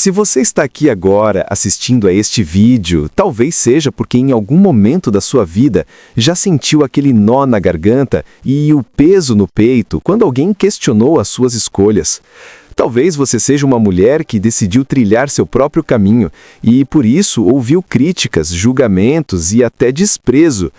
Se você está aqui agora assistindo a este vídeo, talvez seja porque em algum momento da sua vida já sentiu aquele nó na garganta e o peso no peito quando alguém questionou as suas escolhas. Talvez você seja uma mulher que decidiu trilhar seu próprio caminho e, por isso, ouviu críticas, julgamentos e até desprezo.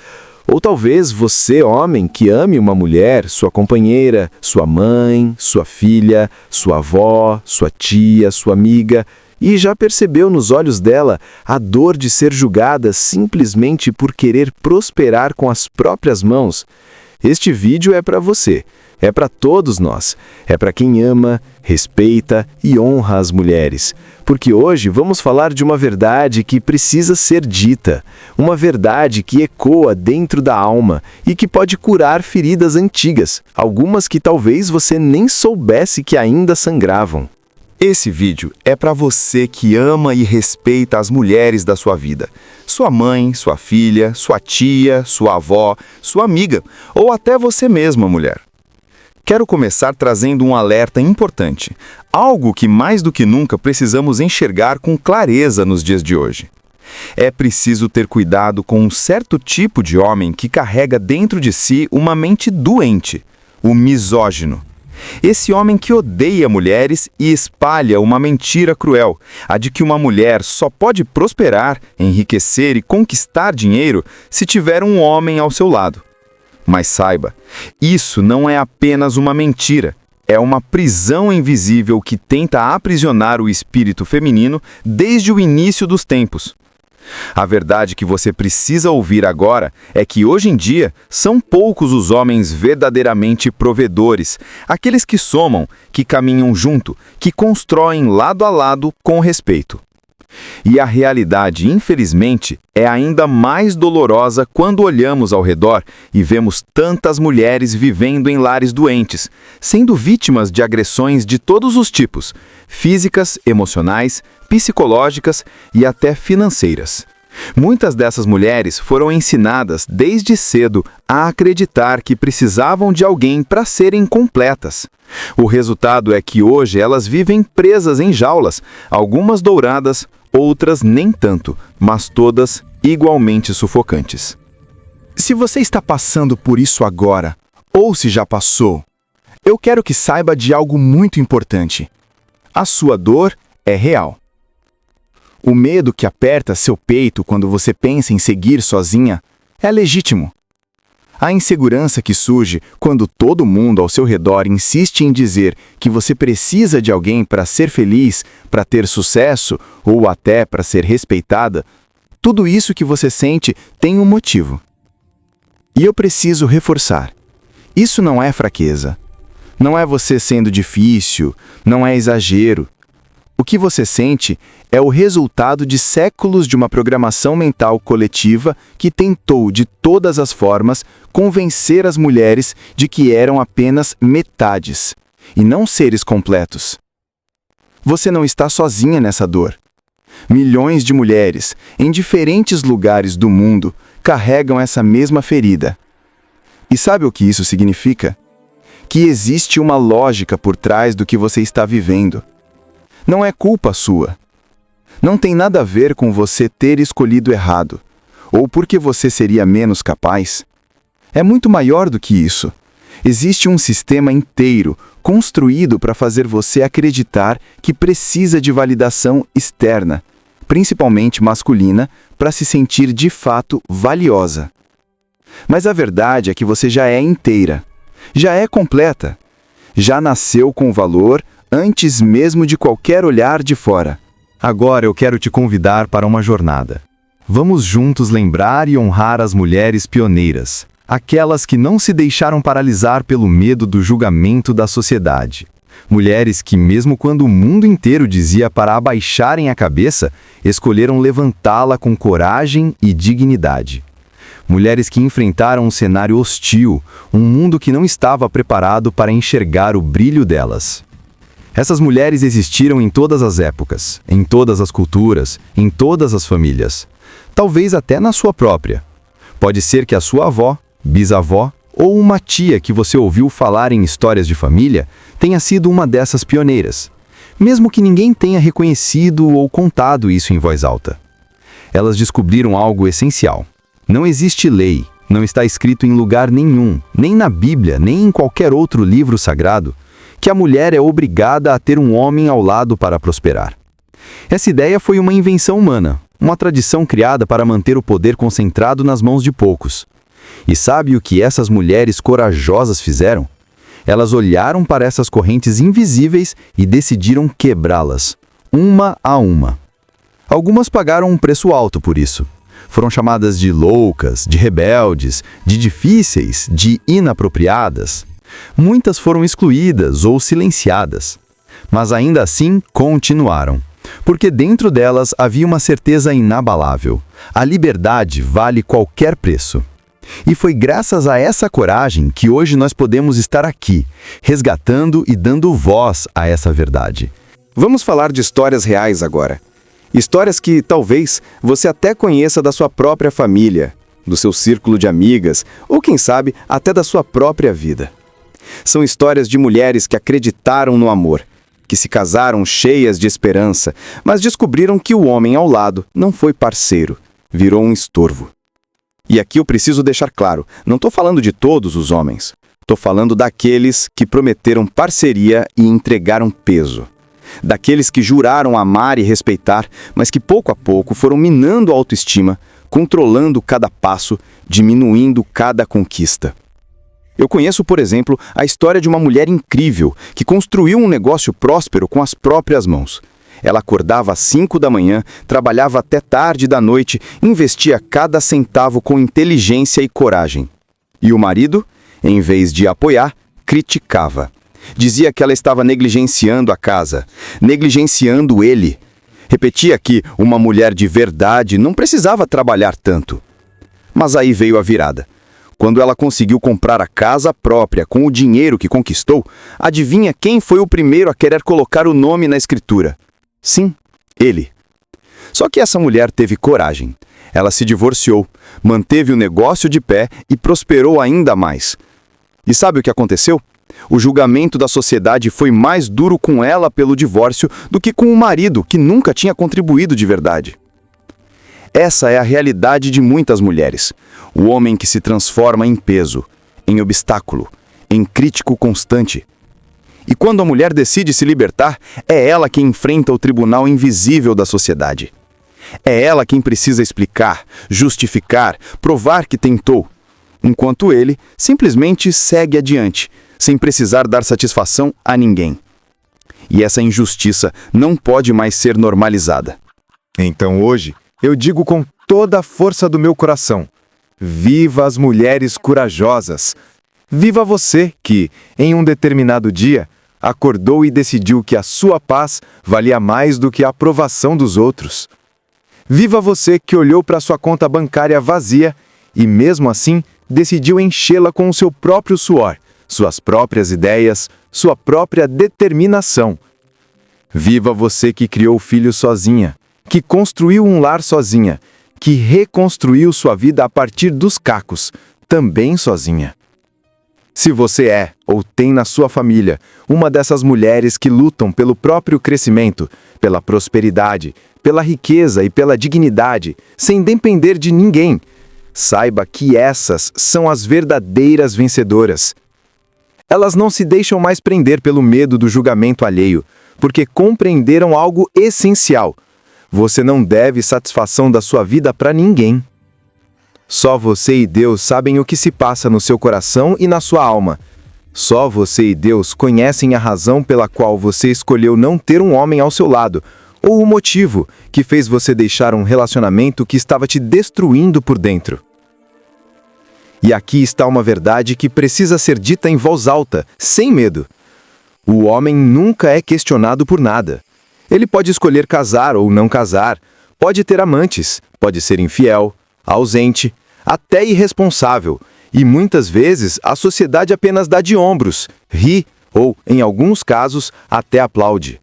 Ou talvez você, homem, que ame uma mulher, sua companheira, sua mãe, sua filha, sua avó, sua tia, sua amiga, e já percebeu nos olhos dela a dor de ser julgada simplesmente por querer prosperar com as próprias mãos. Este vídeo é para você. É para todos nós, é para quem ama, respeita e honra as mulheres. Porque hoje vamos falar de uma verdade que precisa ser dita, uma verdade que ecoa dentro da alma e que pode curar feridas antigas, algumas que talvez você nem soubesse que ainda sangravam. Esse vídeo é para você que ama e respeita as mulheres da sua vida. Sua mãe, sua filha, sua tia, sua avó, sua amiga ou até você mesma, mulher. Quero começar trazendo um alerta importante, algo que mais do que nunca precisamos enxergar com clareza nos dias de hoje. É preciso ter cuidado com um certo tipo de homem que carrega dentro de si uma mente doente, o misógino. Esse homem que odeia mulheres e espalha uma mentira cruel, a de que uma mulher só pode prosperar, enriquecer e conquistar dinheiro se tiver um homem ao seu lado. Mas saiba, isso não é apenas uma mentira, é uma prisão invisível que tenta aprisionar o espírito feminino desde o início dos tempos. A verdade que você precisa ouvir agora é que hoje em dia são poucos os homens verdadeiramente provedores, aqueles que somam, que caminham junto, que constroem lado a lado com respeito. E a realidade, infelizmente, é ainda mais dolorosa quando olhamos ao redor e vemos tantas mulheres vivendo em lares doentes, sendo vítimas de agressões de todos os tipos, físicas, emocionais, psicológicas e até financeiras. Muitas dessas mulheres foram ensinadas desde cedo a acreditar que precisavam de alguém para serem completas. O resultado é que hoje elas vivem presas em jaulas, algumas douradas, outras nem tanto, mas todas igualmente sufocantes. Se você está passando por isso agora, ou se já passou, eu quero que saiba de algo muito importante. A sua dor é real. O medo que aperta seu peito quando você pensa em seguir sozinha é legítimo. A insegurança que surge quando todo mundo ao seu redor insiste em dizer que você precisa de alguém para ser feliz, para ter sucesso ou até para ser respeitada, tudo isso que você sente tem um motivo. E eu preciso reforçar. Isso não é fraqueza. Não é você sendo difícil, não é exagero. O que você sente é o resultado de séculos de uma programação mental coletiva que tentou, de todas as formas, convencer as mulheres de que eram apenas metades, e não seres completos. Você não está sozinha nessa dor. Milhões de mulheres, em diferentes lugares do mundo, carregam essa mesma ferida. E sabe o que isso significa? Que existe uma lógica por trás do que você está vivendo. Não é culpa sua. Não tem nada a ver com você ter escolhido errado, ou porque você seria menos capaz. É muito maior do que isso. Existe um sistema inteiro construído para fazer você acreditar que precisa de validação externa, principalmente masculina, para se sentir de fato valiosa. Mas a verdade é que você já é inteira, já é completa, já nasceu com valor antes mesmo de qualquer olhar de fora. Agora eu quero te convidar para uma jornada. Vamos juntos lembrar e honrar as mulheres pioneiras, aquelas que não se deixaram paralisar pelo medo do julgamento da sociedade. Mulheres que, mesmo quando o mundo inteiro dizia para abaixarem a cabeça, escolheram levantá-la com coragem e dignidade. Mulheres que enfrentaram um cenário hostil, um mundo que não estava preparado para enxergar o brilho delas. Essas mulheres existiram em todas as épocas, em todas as culturas, em todas as famílias. Talvez até na sua própria. Pode ser que a sua avó, bisavó ou uma tia que você ouviu falar em histórias de família tenha sido uma dessas pioneiras. mesmo que ninguém tenha reconhecido ou contado isso em voz alta. Elas descobriram algo essencial. Não existe lei, não está escrito em lugar nenhum, nem na Bíblia, nem em qualquer outro livro sagrado, que a mulher é obrigada a ter um homem ao lado para prosperar. Essa ideia foi uma invenção humana, uma tradição criada para manter o poder concentrado nas mãos de poucos. E sabe o que essas mulheres corajosas fizeram? Elas olharam para essas correntes invisíveis e decidiram quebrá-las, uma a uma. Algumas pagaram um preço alto por isso. Foram chamadas de loucas, de rebeldes, de difíceis, de inapropriadas. Muitas foram excluídas ou silenciadas. Mas ainda assim continuaram, porque dentro delas havia uma certeza inabalável. A liberdade vale qualquer preço. E foi graças a essa coragem que hoje nós podemos estar aqui, resgatando e dando voz a essa verdade. Vamos falar de histórias reais agora. Histórias que, talvez, você até conheça da sua própria família, do seu círculo de amigas, ou quem sabe, até da sua própria vida. São histórias de mulheres que acreditaram no amor, que se casaram cheias de esperança, mas descobriram que o homem ao lado não foi parceiro, virou um estorvo. E aqui eu preciso deixar claro, não estou falando de todos os homens. Estou falando daqueles que prometeram parceria e entregaram peso. Daqueles que juraram amar e respeitar, mas que pouco a pouco foram minando a autoestima, controlando cada passo, diminuindo cada conquista. Eu conheço, por exemplo, a história de uma mulher incrível que construiu um negócio próspero com as próprias mãos. Ela acordava às 5 da manhã, trabalhava até tarde da noite, investia cada centavo com inteligência e coragem. E o marido, em vez de apoiar, criticava. Dizia que ela estava negligenciando a casa, negligenciando ele. Repetia que uma mulher de verdade não precisava trabalhar tanto. Mas aí veio a virada. Quando ela conseguiu comprar a casa própria com o dinheiro que conquistou, adivinha quem foi o primeiro a querer colocar o nome na escritura? Sim, ele. Só que essa mulher teve coragem. Ela se divorciou, manteve o negócio de pé e prosperou ainda mais. E sabe o que aconteceu? O julgamento da sociedade foi mais duro com ela pelo divórcio do que com o marido, que nunca tinha contribuído de verdade. Essa é a realidade de muitas mulheres. O homem que se transforma em peso, em obstáculo, em crítico constante. E quando a mulher decide se libertar, é ela quem enfrenta o tribunal invisível da sociedade. É ela quem precisa explicar, justificar, provar que tentou, enquanto ele simplesmente segue adiante, sem precisar dar satisfação a ninguém. E essa injustiça não pode mais ser normalizada. Então hoje, eu digo com toda a força do meu coração: viva as mulheres corajosas! Viva você que, em um determinado dia, acordou e decidiu que a sua paz valia mais do que a aprovação dos outros. Viva você que olhou para sua conta bancária vazia e, mesmo assim, decidiu enchê-la com o seu próprio suor, suas próprias ideias, sua própria determinação. Viva você que criou filhos sozinha, que construiu um lar sozinha, que reconstruiu sua vida a partir dos cacos, também sozinha. Se você é, ou tem na sua família, uma dessas mulheres que lutam pelo próprio crescimento, pela prosperidade, pela riqueza e pela dignidade, sem depender de ninguém, saiba que essas são as verdadeiras vencedoras. Elas não se deixam mais prender pelo medo do julgamento alheio, porque compreenderam algo essencial. Você não deve satisfação da sua vida para ninguém. Só você e Deus sabem o que se passa no seu coração e na sua alma. Só você e Deus conhecem a razão pela qual você escolheu não ter um homem ao seu lado, ou o motivo que fez você deixar um relacionamento que estava te destruindo por dentro. E aqui está uma verdade que precisa ser dita em voz alta, sem medo. O homem nunca é questionado por nada. Ele pode escolher casar ou não casar, pode ter amantes, pode ser infiel, ausente, até irresponsável, e muitas vezes a sociedade apenas dá de ombros, ri ou, em alguns casos, até aplaude.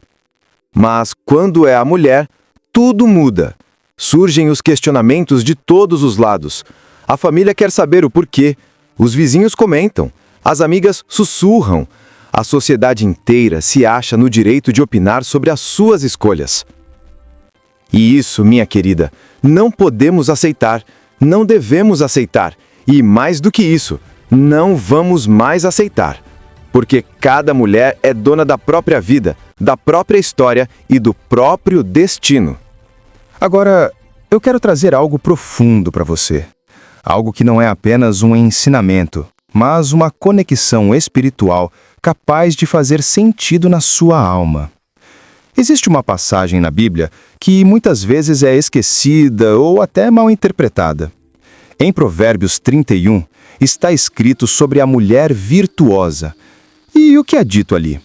Mas quando é a mulher, tudo muda. Surgem os questionamentos de todos os lados. A família quer saber o porquê, os vizinhos comentam, as amigas sussurram, A sociedade inteira se acha no direito de opinar sobre as suas escolhas. E isso, minha querida, não podemos aceitar, não devemos aceitar. E mais do que isso, não vamos mais aceitar. Porque cada mulher é dona da própria vida, da própria história e do próprio destino. Agora, eu quero trazer algo profundo para você. Algo que não é apenas um ensinamento, mas uma conexão espiritual capaz de fazer sentido na sua alma. Existe uma passagem na Bíblia que muitas vezes é esquecida ou até mal interpretada. Em Provérbios 31, está escrito sobre a mulher virtuosa. E o que é dito ali?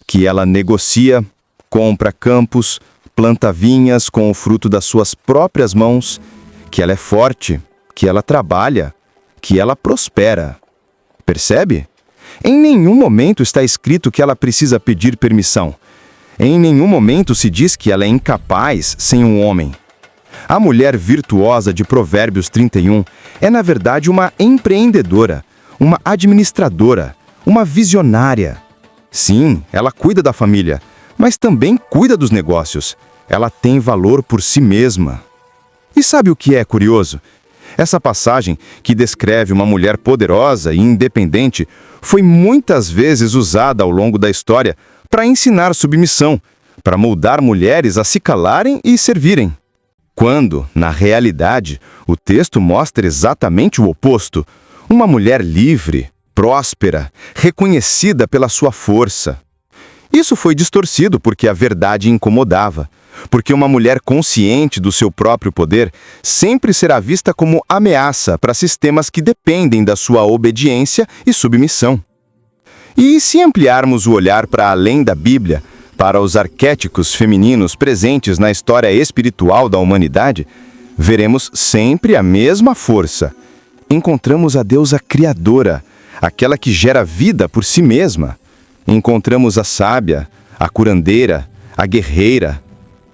Que ela negocia, compra campos, planta vinhas com o fruto das suas próprias mãos, que ela é forte, que ela trabalha, que ela prospera. Percebe? Em nenhum momento está escrito que ela precisa pedir permissão. Em nenhum momento se diz que ela é incapaz sem um homem. A mulher virtuosa de Provérbios 31 é, na verdade, uma empreendedora, uma administradora, uma visionária. Sim, ela cuida da família, mas também cuida dos negócios. Ela tem valor por si mesma. E sabe o que é curioso? Essa passagem, que descreve uma mulher poderosa e independente, foi muitas vezes usada ao longo da história para ensinar submissão, para moldar mulheres a se calarem e servirem. Quando, na realidade, o texto mostra exatamente o oposto: uma mulher livre, próspera, reconhecida pela sua força. Isso foi distorcido porque a verdade incomodava, porque uma mulher consciente do seu próprio poder sempre será vista como ameaça para sistemas que dependem da sua obediência e submissão. E se ampliarmos o olhar para além da Bíblia, para os arquétipos femininos presentes na história espiritual da humanidade, veremos sempre a mesma força. Encontramos a deusa criadora, aquela que gera vida por si mesma. Encontramos a sábia, a curandeira, a guerreira.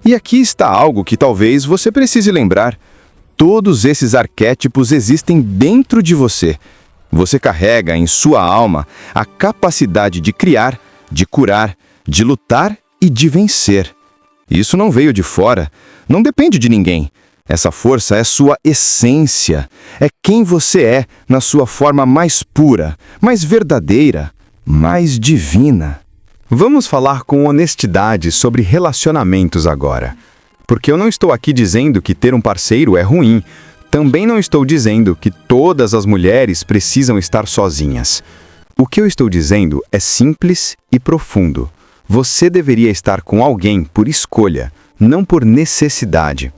E aqui está algo que talvez você precise lembrar. Todos esses arquétipos existem dentro de você. Você carrega em sua alma a capacidade de criar, de curar, de lutar e de vencer. Isso não veio de fora, não depende de ninguém. Essa força é sua essência, é quem você é na sua forma mais pura, mais verdadeira, mais divina. Vamos falar com honestidade sobre relacionamentos agora. Porque eu não estou aqui dizendo que ter um parceiro é ruim. Também não estou dizendo que todas as mulheres precisam estar sozinhas. O que eu estou dizendo é simples e profundo. Você deveria estar com alguém por escolha, não por necessidade.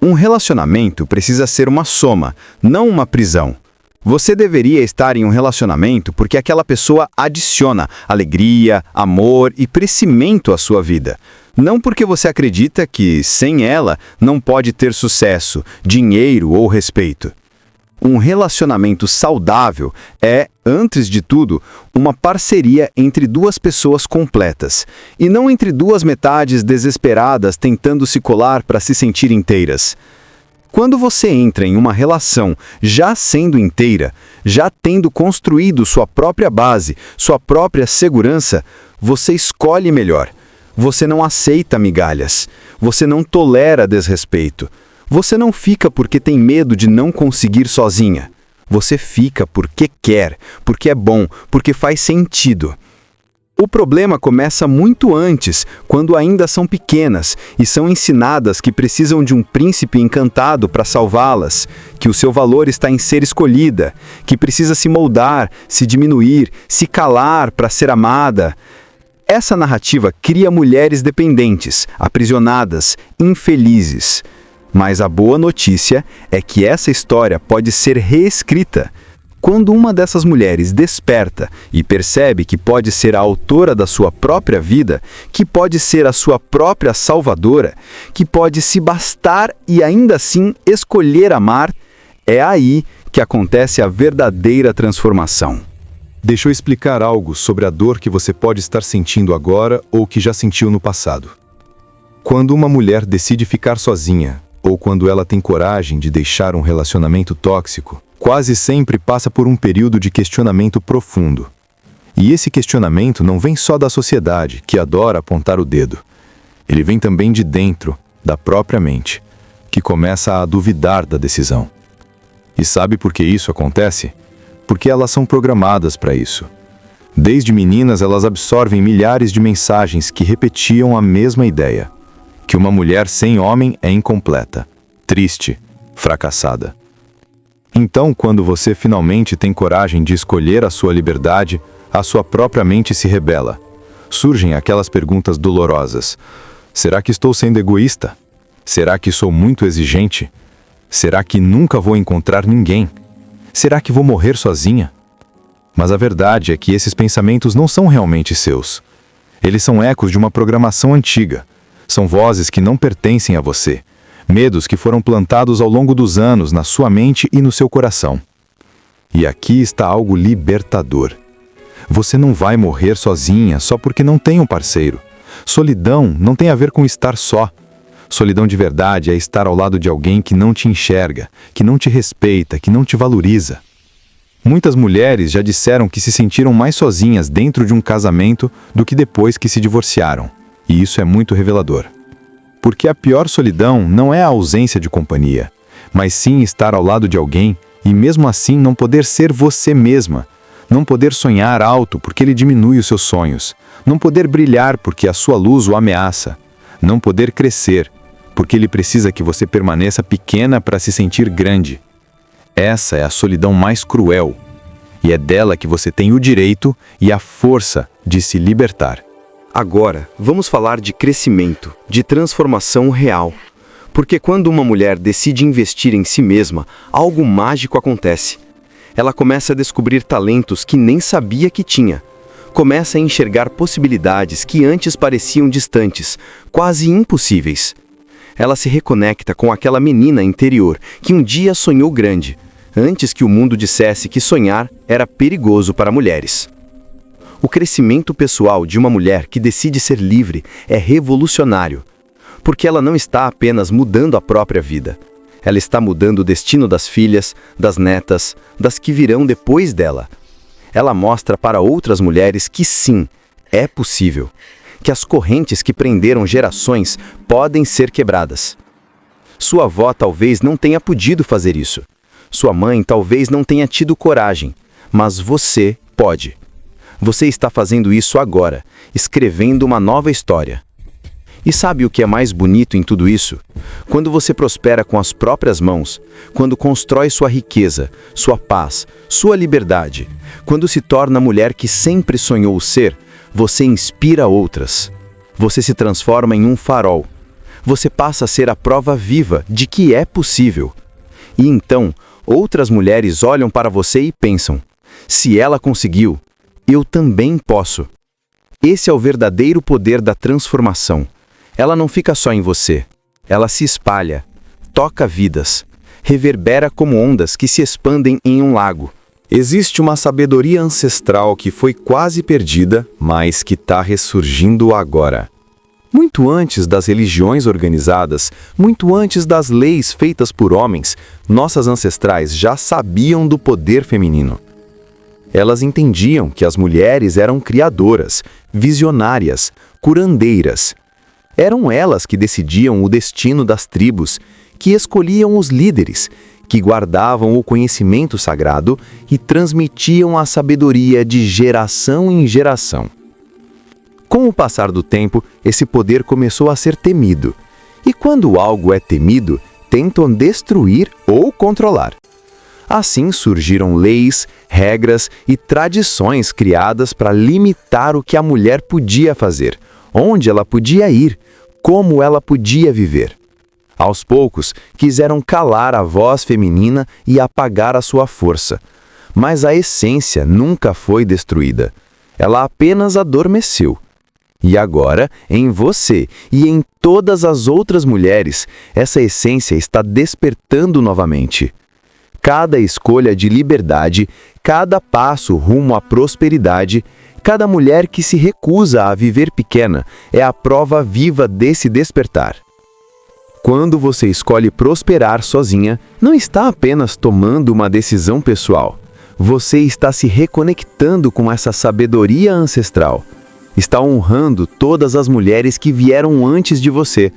Um relacionamento precisa ser uma soma, não uma prisão. Você deveria estar em um relacionamento porque aquela pessoa adiciona alegria, amor e crescimento à sua vida. Não porque você acredita que, sem ela, não pode ter sucesso, dinheiro ou respeito. Um relacionamento saudável é, antes de tudo, uma parceria entre duas pessoas completas, e não entre duas metades desesperadas tentando se colar para se sentir inteiras. Quando você entra em uma relação já sendo inteira, já tendo construído sua própria base, sua própria segurança, você escolhe melhor. Você não aceita migalhas. Você não tolera desrespeito. Você não fica porque tem medo de não conseguir sozinha. Você fica porque quer, porque é bom, porque faz sentido. O problema começa muito antes, quando ainda são pequenas e são ensinadas que precisam de um príncipe encantado para salvá-las, que o seu valor está em ser escolhida, que precisa se moldar, se diminuir, se calar para ser amada. Essa narrativa cria mulheres dependentes, aprisionadas, infelizes. Mas a boa notícia é que essa história pode ser reescrita. Quando uma dessas mulheres desperta e percebe que pode ser a autora da sua própria vida, que pode ser a sua própria salvadora, que pode se bastar e ainda assim escolher amar, é aí que acontece a verdadeira transformação. Deixa eu explicar algo sobre a dor que você pode estar sentindo agora ou que já sentiu no passado. Quando uma mulher decide ficar sozinha, ou quando ela tem coragem de deixar um relacionamento tóxico, quase sempre passa por um período de questionamento profundo. E esse questionamento não vem só da sociedade, que adora apontar o dedo. Ele vem também de dentro, da própria mente, que começa a duvidar da decisão. E sabe por que isso acontece? Porque elas são programadas para isso. Desde meninas, elas absorvem milhares de mensagens que repetiam a mesma ideia: que uma mulher sem homem é incompleta, triste, fracassada. Então, quando você finalmente tem coragem de escolher a sua liberdade, a sua própria mente se rebela. Surgem aquelas perguntas dolorosas: será que estou sendo egoísta? Será que sou muito exigente? Será que nunca vou encontrar ninguém? Será que vou morrer sozinha? Mas a verdade é que esses pensamentos não são realmente seus. Eles são ecos de uma programação antiga. São vozes que não pertencem a você. Medos que foram plantados ao longo dos anos na sua mente e no seu coração. E aqui está algo libertador. Você não vai morrer sozinha só porque não tem um parceiro. Solidão não tem a ver com estar só. Solidão de verdade é estar ao lado de alguém que não te enxerga, que não te respeita, que não te valoriza. Muitas mulheres já disseram que se sentiram mais sozinhas dentro de um casamento do que depois que se divorciaram. E isso é muito revelador. Porque a pior solidão não é a ausência de companhia, mas sim estar ao lado de alguém e mesmo assim não poder ser você mesma. Não poder sonhar alto porque ele diminui os seus sonhos. Não poder brilhar porque a sua luz o ameaça. Não poder crescer porque ele precisa que você permaneça pequena para se sentir grande. Essa é a solidão mais cruel. E é dela que você tem o direito e a força de se libertar. Agora, vamos falar de crescimento, de transformação real. Porque quando uma mulher decide investir em si mesma, algo mágico acontece. Ela começa a descobrir talentos que nem sabia que tinha. Começa a enxergar possibilidades que antes pareciam distantes, quase impossíveis. Ela se reconecta com aquela menina interior que um dia sonhou grande, antes que o mundo dissesse que sonhar era perigoso para mulheres. O crescimento pessoal de uma mulher que decide ser livre é revolucionário, porque ela não está apenas mudando a própria vida. Ela está mudando o destino das filhas, das netas, das que virão depois dela. Ela mostra para outras mulheres que sim, é possível, que as correntes que prenderam gerações podem ser quebradas. Sua avó talvez não tenha podido fazer isso. Sua mãe talvez não tenha tido coragem, mas você pode. Você está fazendo isso agora, escrevendo uma nova história. E sabe o que é mais bonito em tudo isso? Quando você prospera com as próprias mãos, quando constrói sua riqueza, sua paz, sua liberdade, quando se torna a mulher que sempre sonhou ser, você inspira outras. Você se transforma em um farol. Você passa a ser a prova viva de que é possível. E então, outras mulheres olham para você e pensam: se ela conseguiu, eu também posso. Esse é o verdadeiro poder da transformação. Ela não fica só em você. Ela se espalha, toca vidas, reverbera como ondas que se expandem em um lago. Existe uma sabedoria ancestral que foi quase perdida, mas que está ressurgindo agora. Muito antes das religiões organizadas, muito antes das leis feitas por homens, nossas ancestrais já sabiam do poder feminino. Elas entendiam que as mulheres eram criadoras, visionárias, curandeiras. Eram elas que decidiam o destino das tribos, que escolhiam os líderes, que guardavam o conhecimento sagrado e transmitiam a sabedoria de geração em geração. Com o passar do tempo, esse poder começou a ser temido. E quando algo é temido, tentam destruir ou controlar. Assim surgiram leis, regras e tradições criadas para limitar o que a mulher podia fazer, onde ela podia ir, como ela podia viver. Aos poucos, quiseram calar a voz feminina e apagar a sua força. Mas a essência nunca foi destruída. Ela apenas adormeceu. E agora, em você e em todas as outras mulheres, essa essência está despertando novamente. Cada escolha de liberdade, cada passo rumo à prosperidade, cada mulher que se recusa a viver pequena é a prova viva desse despertar. Quando você escolhe prosperar sozinha, não está apenas tomando uma decisão pessoal. você está se reconectando com essa sabedoria ancestral. Está honrando todas as mulheres que vieram antes de você.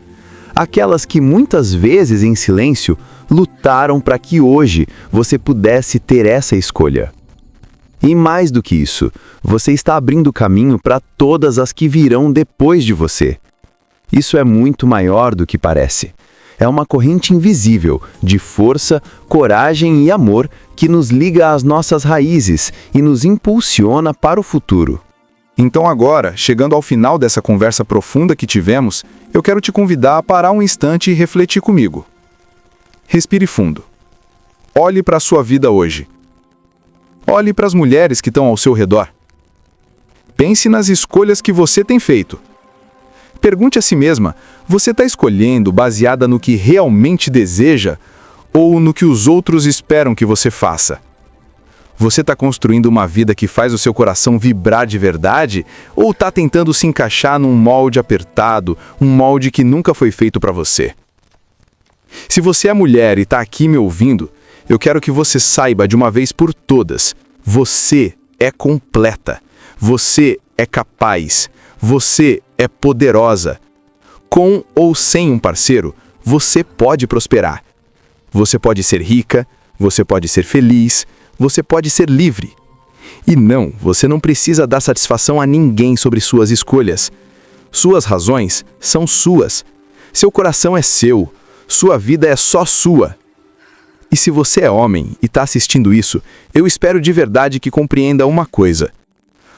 Aquelas que muitas vezes, em silêncio, lutaram para que hoje você pudesse ter essa escolha. E mais do que isso, você está abrindo caminho para todas as que virão depois de você. Isso é muito maior do que parece. É uma corrente invisível de força, coragem e amor que nos liga às nossas raízes e nos impulsiona para o futuro. Então agora, chegando ao final dessa conversa profunda que tivemos, eu quero te convidar a parar um instante e refletir comigo. Respire fundo. Olhe para a sua vida hoje. Olhe para as mulheres que estão ao seu redor. Pense nas escolhas que você tem feito. Pergunte a si mesma, você está escolhendo baseada no que realmente deseja ou no que os outros esperam que você faça? Você está construindo uma vida que faz o seu coração vibrar de verdade ou está tentando se encaixar num molde apertado, um molde que nunca foi feito para você? Se você é mulher e está aqui me ouvindo, eu quero que você saiba de uma vez por todas, você é completa, você é capaz, você é poderosa. Com ou sem um parceiro, você pode prosperar. Você pode ser rica, você pode ser feliz, você pode ser livre. E não, você não precisa dar satisfação a ninguém sobre suas escolhas. Suas razões são suas. Seu coração é seu. Sua vida é só sua. E se você é homem e está assistindo isso, eu espero de verdade que compreenda uma coisa.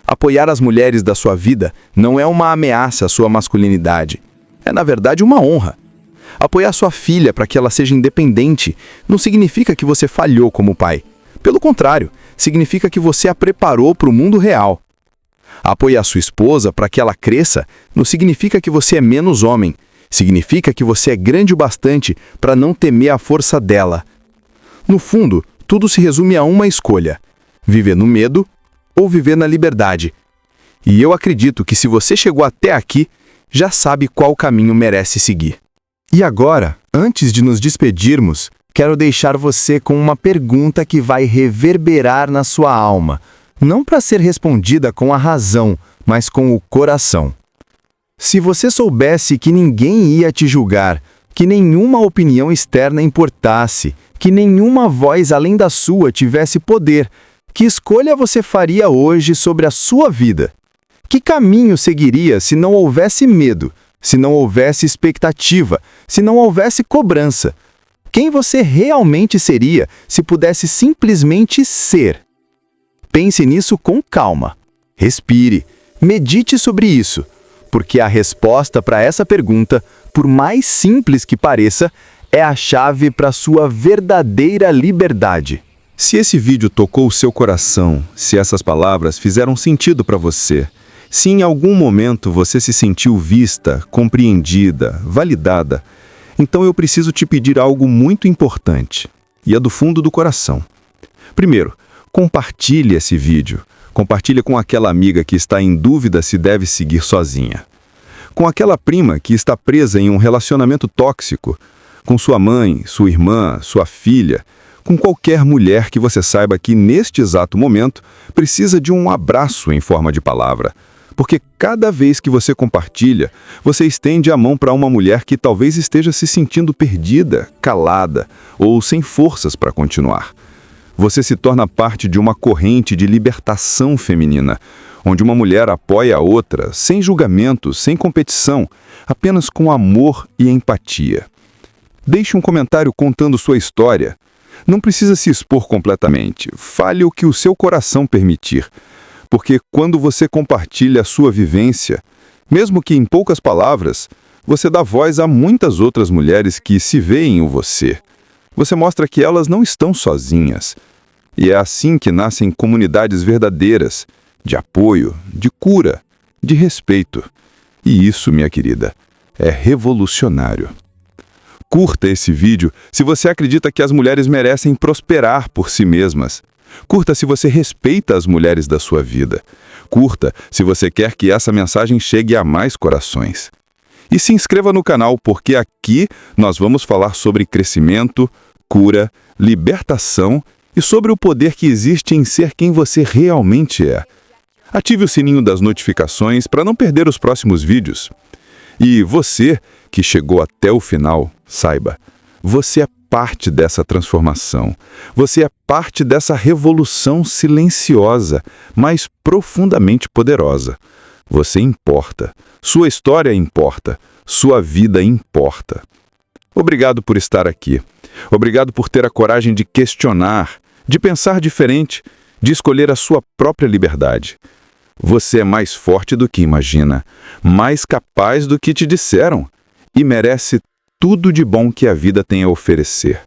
Apoiar as mulheres da sua vida não é uma ameaça à sua masculinidade. É, na verdade, uma honra. Apoiar sua filha para que ela seja independente não significa que você falhou como pai. Pelo contrário, significa que você a preparou para o mundo real. Apoiar sua esposa para que ela cresça não significa que você é menos homem. Significa que você é grande o bastante para não temer a força dela. No fundo, tudo se resume a uma escolha: viver no medo ou viver na liberdade. E eu acredito que se você chegou até aqui, já sabe qual caminho merece seguir. E agora, antes de nos despedirmos, quero deixar você com uma pergunta que vai reverberar na sua alma, não para ser respondida com a razão, mas com o coração. Se você soubesse que ninguém ia te julgar, que nenhuma opinião externa importasse, que nenhuma voz além da sua tivesse poder, que escolha você faria hoje sobre a sua vida? Que caminho seguiria se não houvesse medo, se não houvesse expectativa, se não houvesse cobrança? Quem você realmente seria se pudesse simplesmente ser? Pense nisso com calma. Respire, medite sobre isso, porque a resposta para essa pergunta, por mais simples que pareça, é a chave para a sua verdadeira liberdade. Se esse vídeo tocou o seu coração, se essas palavras fizeram sentido para você, se em algum momento você se sentiu vista, compreendida, validada, então eu preciso te pedir algo muito importante, e é do fundo do coração. Primeiro, compartilhe esse vídeo. Compartilhe com aquela amiga que está em dúvida se deve seguir sozinha. Com aquela prima que está presa em um relacionamento tóxico, com sua mãe, sua irmã, sua filha, com qualquer mulher que você saiba que neste exato momento precisa de um abraço em forma de palavra. Porque cada vez que você compartilha, você estende a mão para uma mulher que talvez esteja se sentindo perdida, calada ou sem forças para continuar. Você se torna parte de uma corrente de libertação feminina, onde uma mulher apoia a outra, sem julgamento, sem competição, apenas com amor e empatia. Deixe um comentário contando sua história. Não precisa se expor completamente. Fale o que o seu coração permitir. Porque quando você compartilha a sua vivência, mesmo que em poucas palavras, você dá voz a muitas outras mulheres que se veem em você. Você mostra que elas não estão sozinhas. E é assim que nascem comunidades verdadeiras, de apoio, de cura, de respeito. E isso, minha querida, é revolucionário. Curta esse vídeo se você acredita que as mulheres merecem prosperar por si mesmas. Curta se você respeita as mulheres da sua vida. Curta se você quer que essa mensagem chegue a mais corações. E se inscreva no canal, porque aqui nós vamos falar sobre crescimento, cura, libertação e sobre o poder que existe em ser quem você realmente é. Ative o sininho das notificações para não perder os próximos vídeos. E você, que chegou até o final, saiba, você é parte dessa transformação. Você é parte dessa revolução silenciosa, mas profundamente poderosa. Você importa. Sua história importa. Sua vida importa. Obrigado por estar aqui. Obrigado por ter a coragem de questionar, de pensar diferente, de escolher a sua própria liberdade. Você é mais forte do que imagina, mais capaz do que te disseram e merece tudo de bom que a vida tem a oferecer.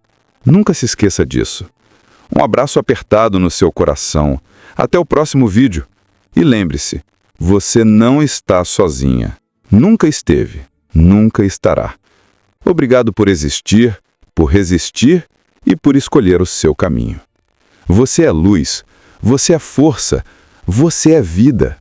Nunca se esqueça disso. Um abraço apertado no seu coração. Até o próximo vídeo. E lembre-se, você não está sozinha. Nunca esteve, nunca estará. Obrigado por existir, por resistir e por escolher o seu caminho. Você é luz, você é força, você é vida.